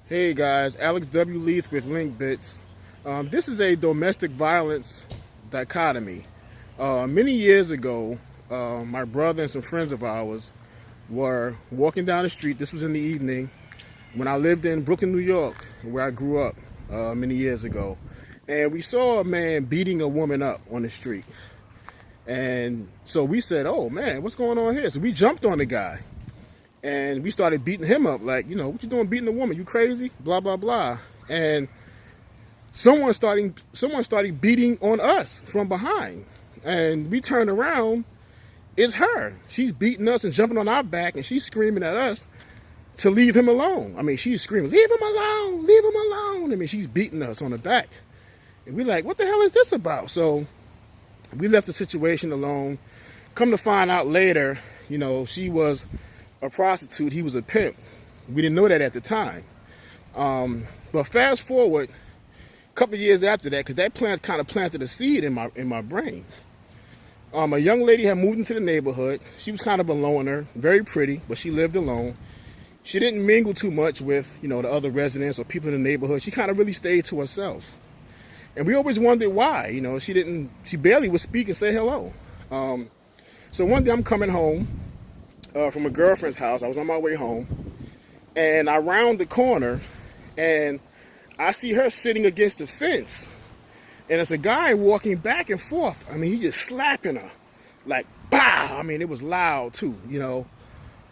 Hey guys, Alex W. Leith with Link Bits. This is a domestic violence dichotomy. Many years ago, my brother and some friends of ours were walking down the street. This was in the evening when I lived in Brooklyn, New York, where I grew up many years ago. And we saw a man beating a woman up on the street. And so we said, oh man, what's going on here? So we jumped on the guy. And we started beating him up, like, what you doing beating a woman? You crazy? Blah, blah, blah. And someone started beating on us from behind. And we turned around, it's her. She's beating us and jumping on our back, and she's screaming at us to leave him alone. I mean, she's screaming, leave him alone, leave him alone. I mean, she's beating us on the back. And we're like, what the hell is this about? So we left the situation alone. Come to find out later, she was a prostitute, he was a pimp. We didn't know that at the time. But fast forward a couple of years after that, because that plant kind of planted a seed in my brain. A young lady had moved into the neighborhood. She was kind of a loner, very pretty, but she lived alone. She didn't mingle too much with, the other residents or people in the neighborhood. She kind of really stayed to herself. And we always wondered why. She barely would speak and say hello. So one day I'm coming home from a girlfriend's house. I was on my way home, and I round the corner, and I see her sitting against the fence, and it's a guy walking back and forth. I mean, he just slapping her, like, pow! I mean, it was loud too,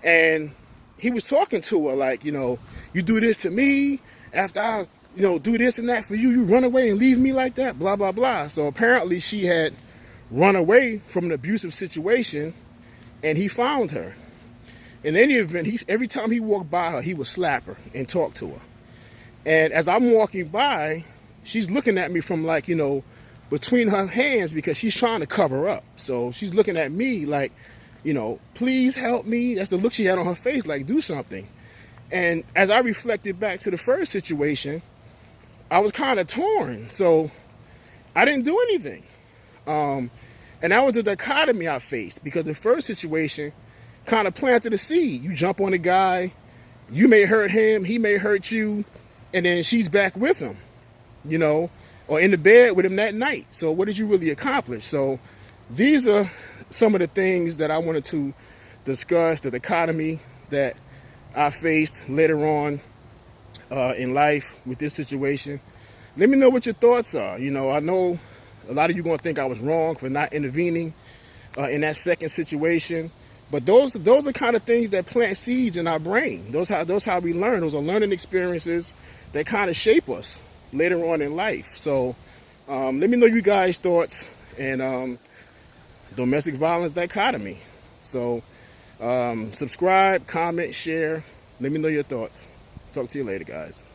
and he was talking to her like, you do this to me, after I, do this and that for you, you run away and leave me like that, blah, blah, blah. So apparently she had run away from an abusive situation, and he found her. In any event, every time he walked by her, he would slap her and talk to her. And as I'm walking by, she's looking at me from between her hands, because she's trying to cover up. So she's looking at me like, please help me. That's the look she had on her face, like, do something. And as I reflected back to the first situation, I was kind of torn. So I didn't do anything. And that was the dichotomy I faced, because the first situation kind of planted a seed. You jump on a guy, you may hurt him, he may hurt you, and then she's back with him, or in the bed with him that night. So what did you really accomplish? So these are some of the things that I wanted to discuss, the dichotomy that I faced later on in life with this situation. Let me know what your thoughts are. I know a lot of you are going to think I was wrong for not intervening in that second situation. But those are kind of things that plant seeds in our brain. Those how we learn. Those are learning experiences that kind of shape us later on in life. So let me know you guys' thoughts and domestic violence dichotomy. So subscribe, comment, share. Let me know your thoughts. Talk to you later, guys.